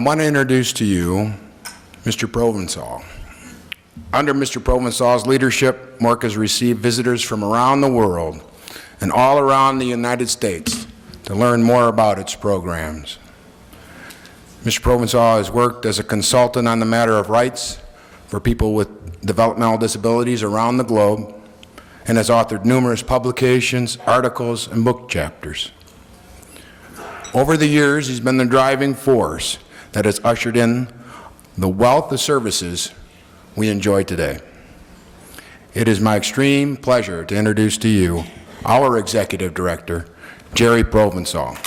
want to introduce to you Mr. Provençal. Under Mr. Provençal's leadership, MORC has received visitors from around the world and all around the United States to learn more about its programs. Mr. Provençal has worked as a consultant on the matter of rights for people with developmental disabilities around the globe and has authored numerous publications, articles, and book chapters. Over the years, he's been the driving force that has ushered in the wealth of services we enjoy today. It is my extreme pleasure to introduce to you our Executive Director, Jerry Provençal.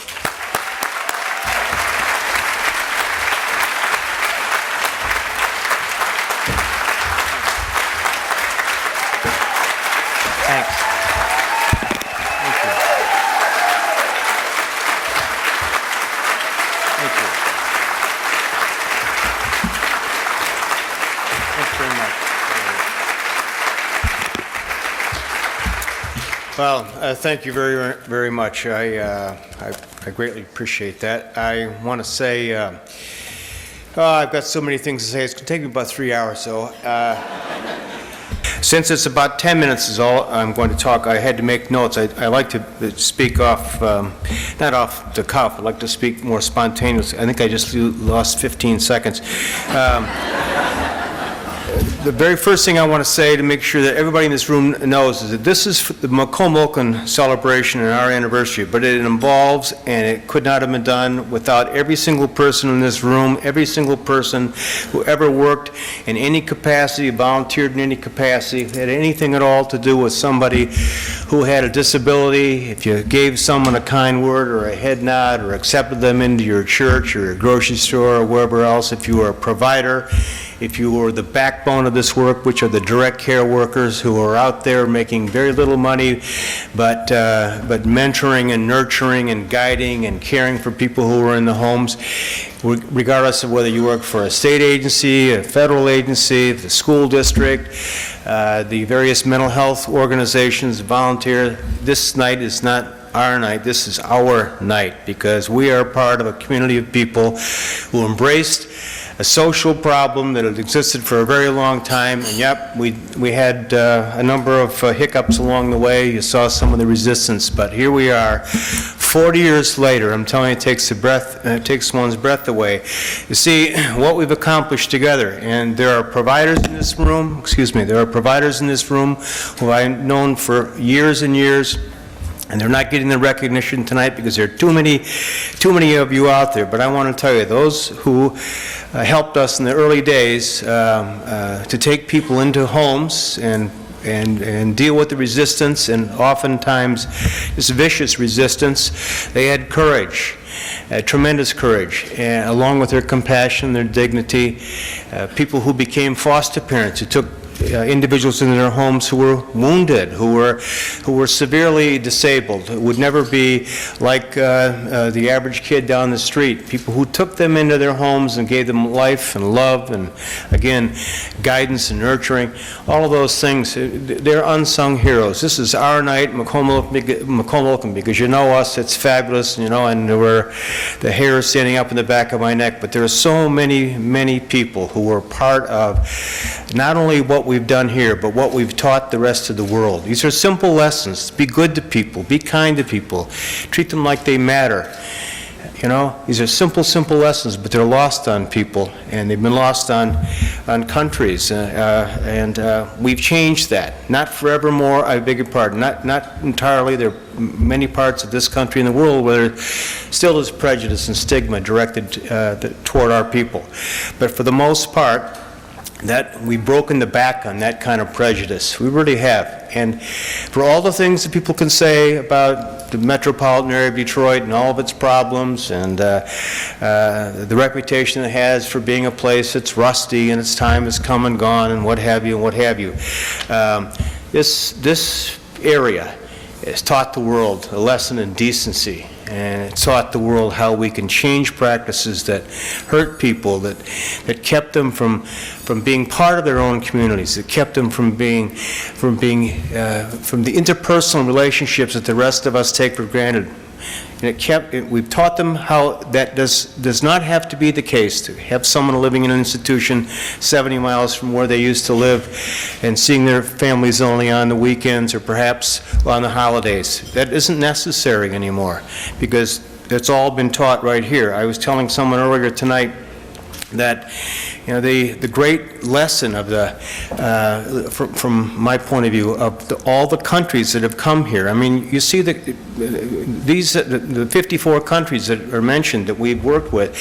Well, thank you very, very much. I greatly appreciate that. I want to say, I've got so many things to say. It's going to take me about 3 hours, so. Since it's about 10 minutes is all I'm going to talk, I had to make notes. I like to speak off, not off the cuff. I like to speak more spontaneously. I think I just lost 15 seconds. The very first thing I want to say to make sure that everybody in this room knows is that this is the Macomb-Oakland celebration and our anniversary, but it involves, and it could not have been done without every single person in this room, every single person who ever worked in any capacity, volunteered in any capacity, had anything at all to do with somebody who had a disability. If you gave someone a kind word or a head nod or accepted them into your church or your grocery store or wherever else, if you were a provider, if you were the backbone of this work, which are the direct care workers who are out there making very little money, but mentoring and nurturing and guiding and caring for people who are in the homes, regardless of whether you work for a state agency, a federal agency, the school district, the various mental health organizations, volunteer. This night is not our night, this is our night, because we are part of a community of people who embraced a social problem that had existed for a very long time, and yep, we had a number of hiccups along the way. You saw some of the resistance, but here we are, 40 years later. I'm telling you, it takes one's breath away. You see what we've accomplished together, and there are providers in this room. There are providers in this room who I've known for years and years. And they're not getting the recognition tonight because there are too many of you out there. But I want to tell you, those who helped us in the early days to take people into homes and deal with the resistance, and oftentimes this vicious resistance, they had courage. Tremendous courage, along with their compassion, their dignity. People who became foster parents, who took individuals in their homes who were wounded, who were severely disabled, who would never be like the average kid down the street. People who took them into their homes and gave them life and love and, again, guidance and nurturing. All of those things, they're unsung heroes. This is our night, Macomb-Oakland, because you know us, it's fabulous, you know, and the hair is standing up in the back of my neck, but there are so many people who were part of not only what we've done here, but what we've taught the rest of the world. These are simple lessons. Be good to people. Be kind to people. Treat them like they matter. You know, these are simple lessons, but they're lost on people, and they've been lost on countries, and we've changed that. Not forevermore, I beg your pardon, not entirely. There are many parts of this country and the world where there still is prejudice and stigma directed toward our people. But for the most part, that we've broken the back on that kind of prejudice. We really have. And for all the things that people can say about the metropolitan area of Detroit and all of its problems, and the reputation it has for being a place that's rusty and its time has come and gone and what have you, this area has taught the world a lesson in decency, and it taught the world how we can change practices that hurt people, that kept them from being part of their own communities, that kept them from the interpersonal relationships that the rest of us take for granted. And we've taught them how that does not have to be the case, to have someone living in an institution 70 miles from where they used to live and seeing their families only on the weekends or perhaps on the holidays. That isn't necessary anymore, because it's all been taught right here. I was telling someone earlier tonight that, you know, the great lesson of from my point of view, of all the countries that have come here. I mean, you see the 54 countries that are mentioned that we've worked with.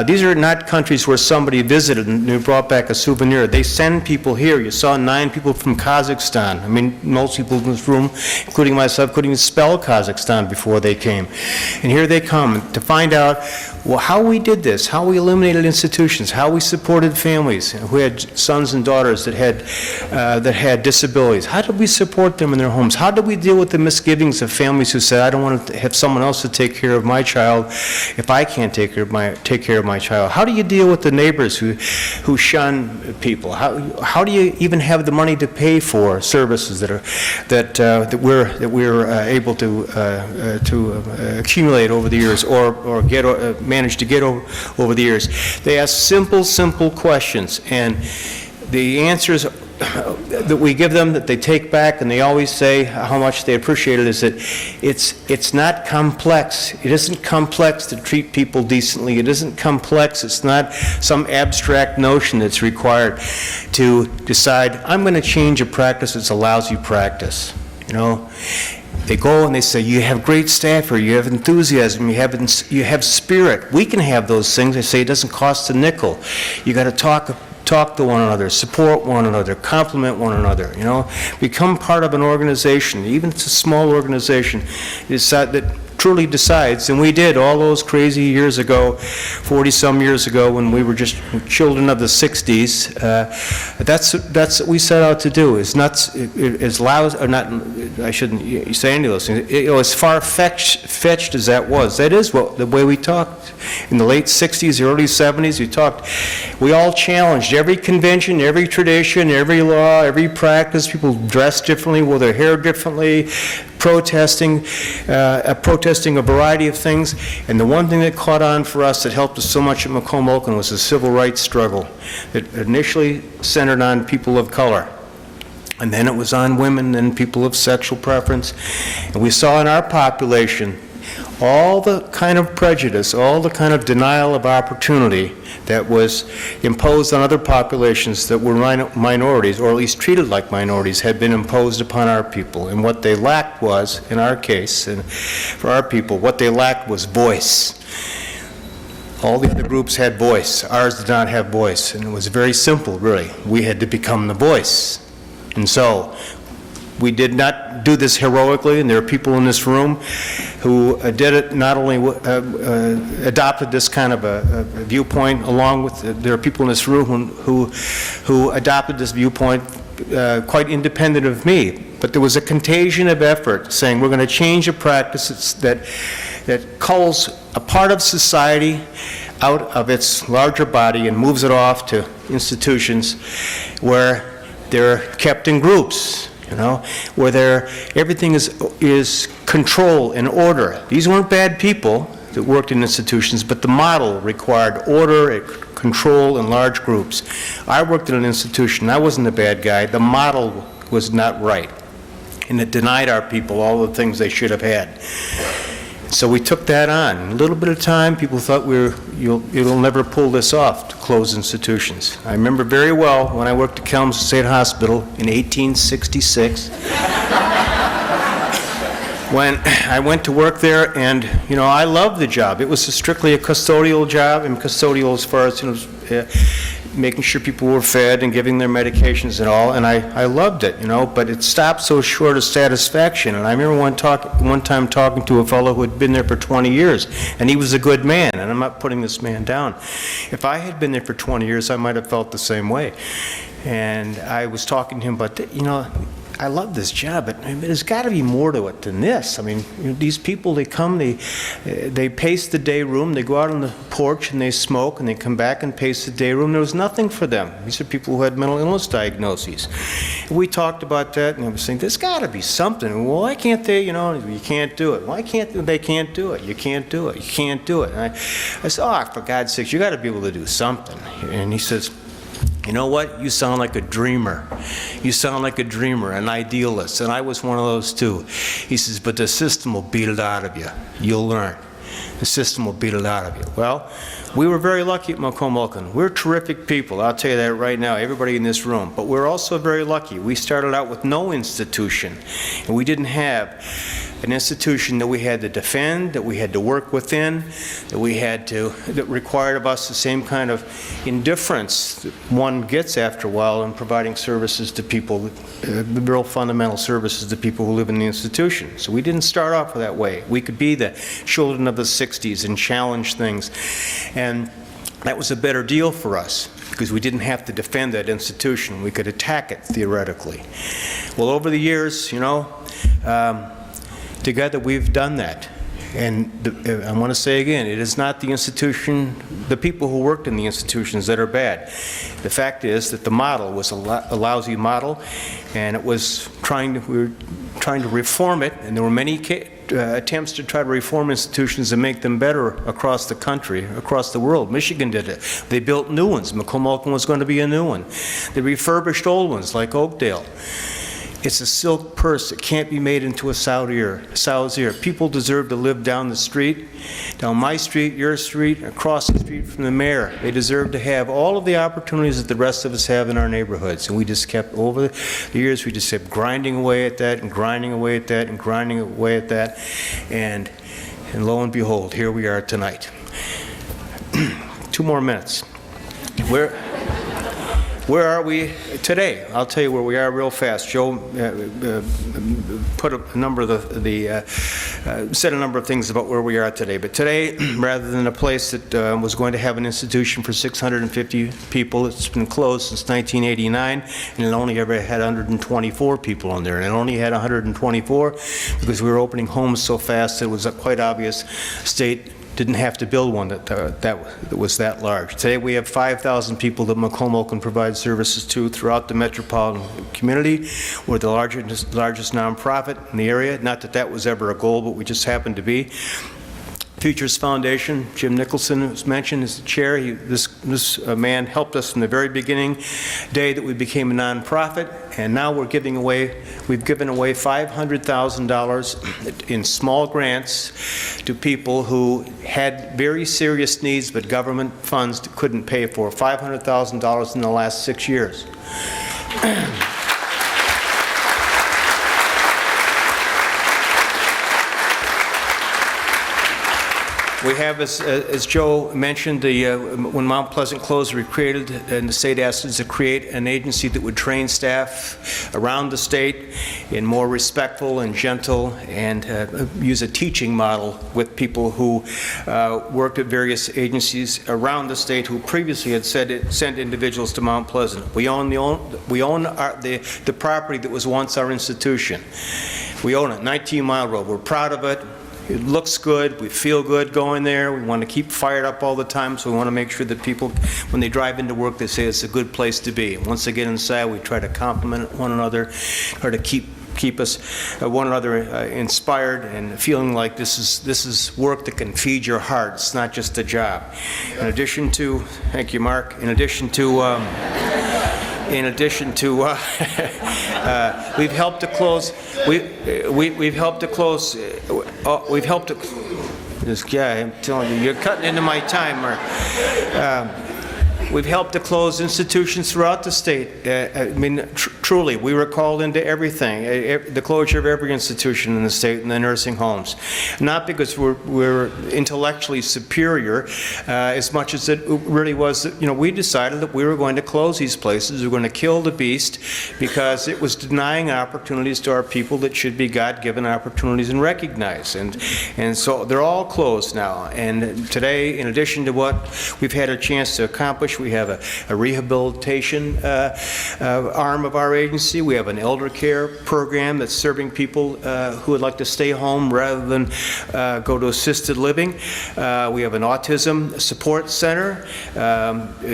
These are not countries where somebody visited and they brought back a souvenir. They send people here. You saw 9 people from Kazakhstan. I mean, most people in this room, including myself, couldn't even spell Kazakhstan before they came. And here they come to find out, well, how we did this, how we eliminated institutions, how we supported families who had sons and daughters that had disabilities. How did we support them in their homes? How did we deal with the misgivings of families who said, I don't want to have someone else to take care of my child if I can't take care of my child? How do you deal with the neighbors who shun people? How do you even have the money to pay for services that we're able to accumulate over the years or manage to get over the years? They ask simple questions, and the answers that we give them, that they take back, and they always say how much they appreciate it, is that it's not complex. It isn't complex to treat people decently. It isn't complex. It's not some abstract notion that's required to decide, I'm going to change a practice that's a lousy practice. You know, they go and they say, you have great staff here, you have enthusiasm, you have spirit. We can have those things. They say it doesn't cost a nickel. You got to talk to one another, support one another, compliment one another, you know. Become part of an organization, even if it's a small organization, that truly decides, and we did all those crazy years ago, 40-some years ago, when we were just children of the 60s. That's what we set out to do. It's not as loud, or not, I shouldn't say any of those things. As far-fetched as that was, that is the way we talked. In the late 60s, early 70s, we all challenged every convention, every tradition, every law, every practice. People dressed differently, wore their hair differently, protesting a variety of things. And the one thing that caught on for us that helped us so much at Macomb Oakland was the civil rights struggle that initially centered on people of color. And then it was on women and people of sexual preference. And we saw in our population all the kind of prejudice, all the kind of denial of opportunity that was imposed on other populations that were minorities, or at least treated like minorities, had been imposed upon our people. And what they lacked was, in our case, and for our people, what they lacked was voice. All the other groups had voice. Ours did not have voice. And it was very simple, really. We had to become the voice. And so we did not do this heroically, and there are people in this room who did it, not only adopted this kind of a viewpoint, along with, there are people in this room who adopted this viewpoint quite independent of me. But there was a contagion of effort saying, we're going to change a practice that culls a part of society out of its larger body and moves it off to institutions where they're kept in groups, you know, where everything is control and order. These weren't bad people that worked in institutions, but the model required order, control, in large groups. I worked in an institution. I wasn't a bad guy. The model was not right, and it denied our people all the things they should have had. So we took that on. In a little bit of time, people thought you'll never pull this off, to close institutions. I remember very well when I worked at Kalamazoo State Hospital in 1866, when I went to work there, and, you know, I loved the job. It was strictly a custodial job, and custodial as far as, you know, making sure people were fed and giving their medications and all, and I loved it, you know, but it stopped so short of satisfaction. And I remember one time talking to a fellow who had been there for 20 years, and he was a good man, and I'm not putting this man down. If I had been there for 20 years, I might have felt the same way. And I was talking to him, but, you know, I love this job, but there's got to be more to it than this. I mean, these people, they come, they pace the day room, they go out on the porch and they smoke, and they come back and pace the day room. There was nothing for them. These are people who had mental illness diagnoses. And we talked about that, and I was saying, there's got to be something. Well, why can't they, you can't do it. Why can't they can't do it? You can't do it. You can't do it. And I said, oh, for God's sakes, you got to be able to do something. And he says, you know what? You sound like a dreamer. You sound like a dreamer, an idealist. And I was one of those too. He says, but the system will beat it out of you. You'll learn. The system will beat it out of you. Well, we were very lucky at Macomb Milken. We're terrific people. I'll tell you that right now, everybody in this room. But we're also very lucky. We started out with no institution. And we didn't have an institution that we had to defend, that we had to work within, that required of us the same kind of indifference that one gets after a while in providing services to people, the real fundamental services to people who live in the institution. So we didn't start off that way. We could be the children of the 60s and challenge things. And that was a better deal for us, because we didn't have to defend that institution. We could attack it theoretically. Well, over the years, together we've done that. And I want to say again, it is not the institution, the people who worked in the institutions that are bad. The fact is that the model was a lousy model, and we were trying to reform it, and there were many attempts to try to reform institutions and make them better across the country, across the world. Michigan did it. They built new ones. Macomb Milken was going to be a new one. They refurbished old ones like Oakdale. It's a silk purse that can't be made into a sow's ear. People deserve to live down the street, down my street, your street, across the street from the mayor. They deserve to have all of the opportunities that the rest of us have in our neighborhoods. And we just kept, over the years, we just kept grinding away at that and grinding away at that and grinding away at that. And lo and behold, here we are tonight. 2 more minutes. Where are we today? I'll tell you where we are real fast. Joe put a number of said a number of things about where we are today. But today, rather than a place that was going to have an institution for 650 people, it's been closed since 1989, and it only ever had 124 people in there. And it only had 124 because we were opening homes so fast that it was quite obvious state didn't have to build one that was that large. Today we have 5,000 people that Macomb Milken provides services to throughout the metropolitan community. We're the largest nonprofit in the area. Not that that was ever a goal, but we just happened to be. Futures Foundation, Jim Nicholson was mentioned as the chair. This man helped us from the very beginning day that we became a nonprofit, and now we've given away $500,000 in small grants to people who had very serious needs but government funds couldn't pay for. $500,000 in the last 6 years. We have, as Joe mentioned, when Mount Pleasant closed, we created, and the state asked us to create an agency that would train staff around the state in more respectful and gentle, and use a teaching model with people who worked at various agencies around the state who previously had sent individuals to Mount Pleasant. We own the property that was once our institution. We own it, 19 Mile Road. We're proud of it. It looks good. We feel good going there. We want to keep fired up all the time, so we want to make sure that people, when they drive into work, they say it's a good place to be. And once they get inside, we try to compliment one another, try to keep us one another inspired and feeling like this is work that can feed your heart. It's not just a job. In addition to, thank you, Mark. In addition to we've helped to close. This guy, I'm telling you, you're cutting into my time, Mark. We've helped to close institutions throughout the state. I mean, truly, we were called into everything, the closure of every institution in the state and the nursing homes. Not because we're intellectually superior, as much as it really was that, we decided that we were going to close these places. We were going to kill the beast because it was denying opportunities to our people that should be God-given opportunities and recognized. And so they're all closed now. And today, in addition to what we've had a chance to accomplish, we have a rehabilitation arm of our agency. We have an elder care program that's serving people who would like to stay home rather than go to assisted living. We have an autism support center.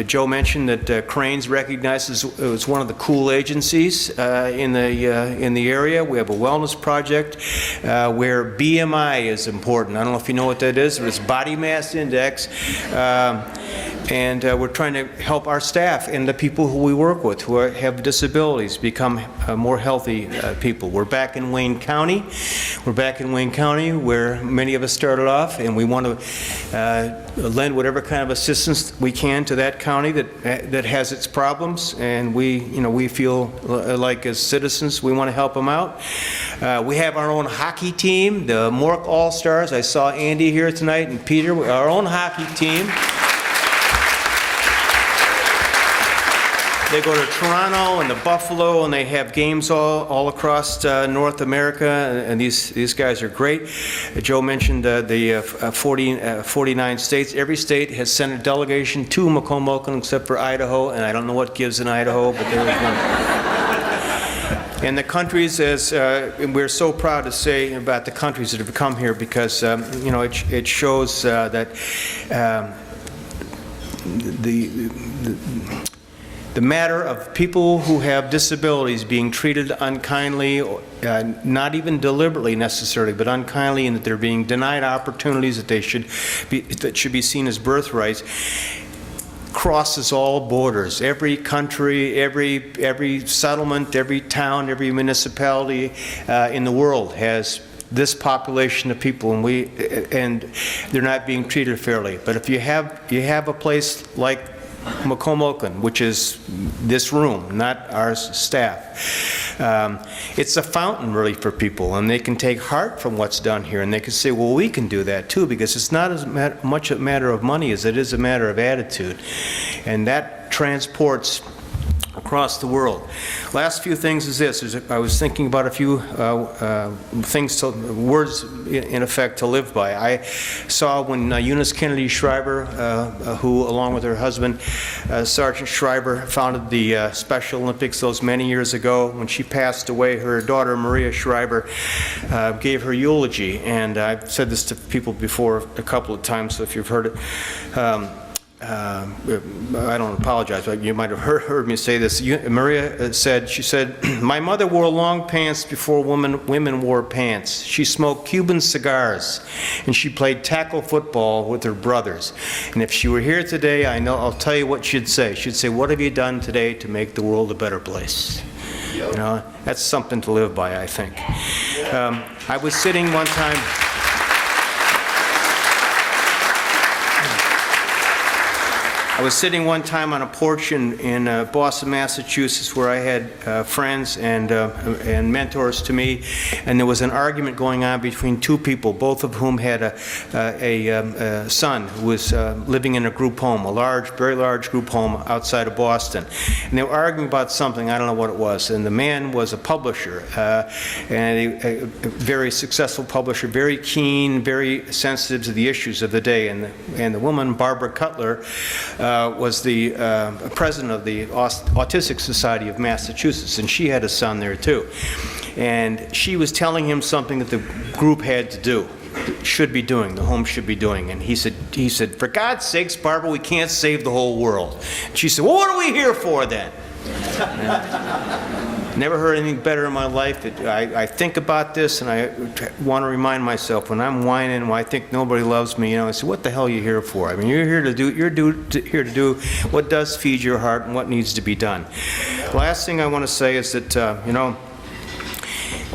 Joe mentioned that Cranes recognizes it's one of the cool agencies in the area. We have a wellness project where BMI is important. I don't know if you know what that is, but it's body mass index. And we're trying to help our staff and the people who we work with who have disabilities become more healthy people. We're back in Wayne County. We're back in Wayne County where many of us started off, and we want to lend whatever kind of assistance we can to that county that has its problems, and we feel like as citizens we want to help them out. We have our own hockey team, the Mork All-Stars. I saw Andy here tonight and Peter, our own hockey team. They go to Toronto and to Buffalo, and they have games all across North America, and these guys are great. Joe mentioned the 49 states. Every state has sent a delegation to Macomb, Oakland, except for Idaho, and I don't know what gives in Idaho, but there is one. And the countries, as we're so proud to say about the countries that have come here, because it shows that the matter of people who have disabilities being treated unkindly, not even deliberately necessarily, but unkindly, and that they're being denied opportunities that should be seen as birthrights, crosses all borders. Every country, every settlement, every town, every municipality in the world has this population of people, and they're not being treated fairly. But if you have a place like Macomb, Oakland, which is this room, not our staff. It's a fountain, really, for people, and they can take heart from what's done here, and they can say, well, we can do that, too, because it's not as much a matter of money as it is a matter of attitude, and that transports across the world. Last few things is this. I was thinking about a few words in effect to live by. I saw when Eunice Kennedy Shriver, who along with her husband, Sergeant Shriver, founded the Special Olympics those many years ago. When she passed away, her daughter Maria Shriver gave her eulogy, and I've said this to people before a couple of times, so if you've heard it, I don't apologize, but you might have heard me say this. Maria said, she said, my mother wore long pants before women wore pants. She smoked Cuban cigars, and she played tackle football with her brothers. And if she were here today, I'll tell you what she'd say. She'd say, what have you done today to make the world a better place? You know, that's something to live by, I think. I was sitting one time... I was sitting one time on a porch in Boston, Massachusetts, where I had friends and mentors to me, and there was an argument going on between two people, both of whom had a son who was living in a group home, very large group home outside of Boston. And they were arguing about something, I don't know what it was, and the man was a publisher, and a very successful publisher, very keen, very sensitive to the issues of the day, and the woman, Barbara Cutler, was the president of the Autistic Society of Massachusetts, and she had a son there too. And she was telling him something that the group had to do, should be doing, the home should be doing. And he said, for God's sakes, Barbara, we can't save the whole world. And she said, well, what are we here for then? Never heard anything better in my life. I think about this, and I want to remind myself, when I'm whining, when I think nobody loves me, I say, what the hell are you here for? I mean, you're here to do what does feed your heart and what needs to be done. Last thing I want to say is that,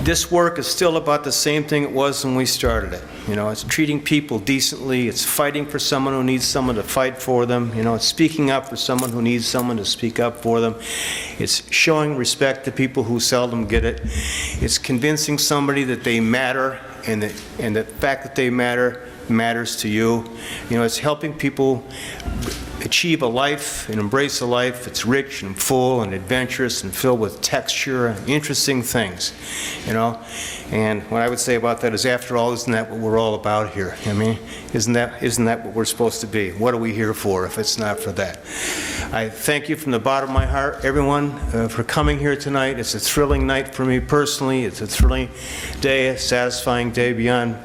this work is still about the same thing it was when we started it. It's treating people decently. It's fighting for someone who needs someone to fight for them. It's speaking up for someone who needs someone to speak up for them. It's showing respect to people who seldom get it. It's convincing somebody that they matter, and the fact that they matter matters to you. It's helping people achieve a life and embrace a life that's rich and full and adventurous and filled with texture and interesting things, And what I would say about that is, after all, isn't that what we're all about here? I mean, isn't that what we're supposed to be? What are we here for if it's not for that? I thank you from the bottom of my heart, everyone, for coming here tonight. It's a thrilling night for me personally. It's a thrilling day, a satisfying day beyond,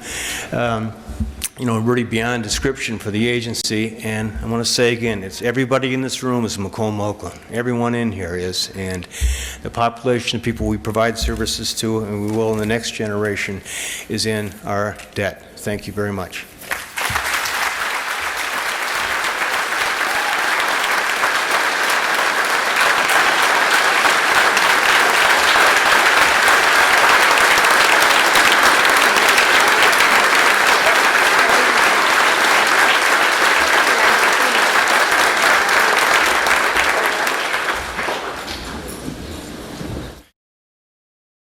really beyond description for the agency. And I want to say again, it's everybody in this room is Macomb Oakland. Everyone in here is. And the population of people we provide services to, and we will in the next generation, is in our debt. Thank you very much.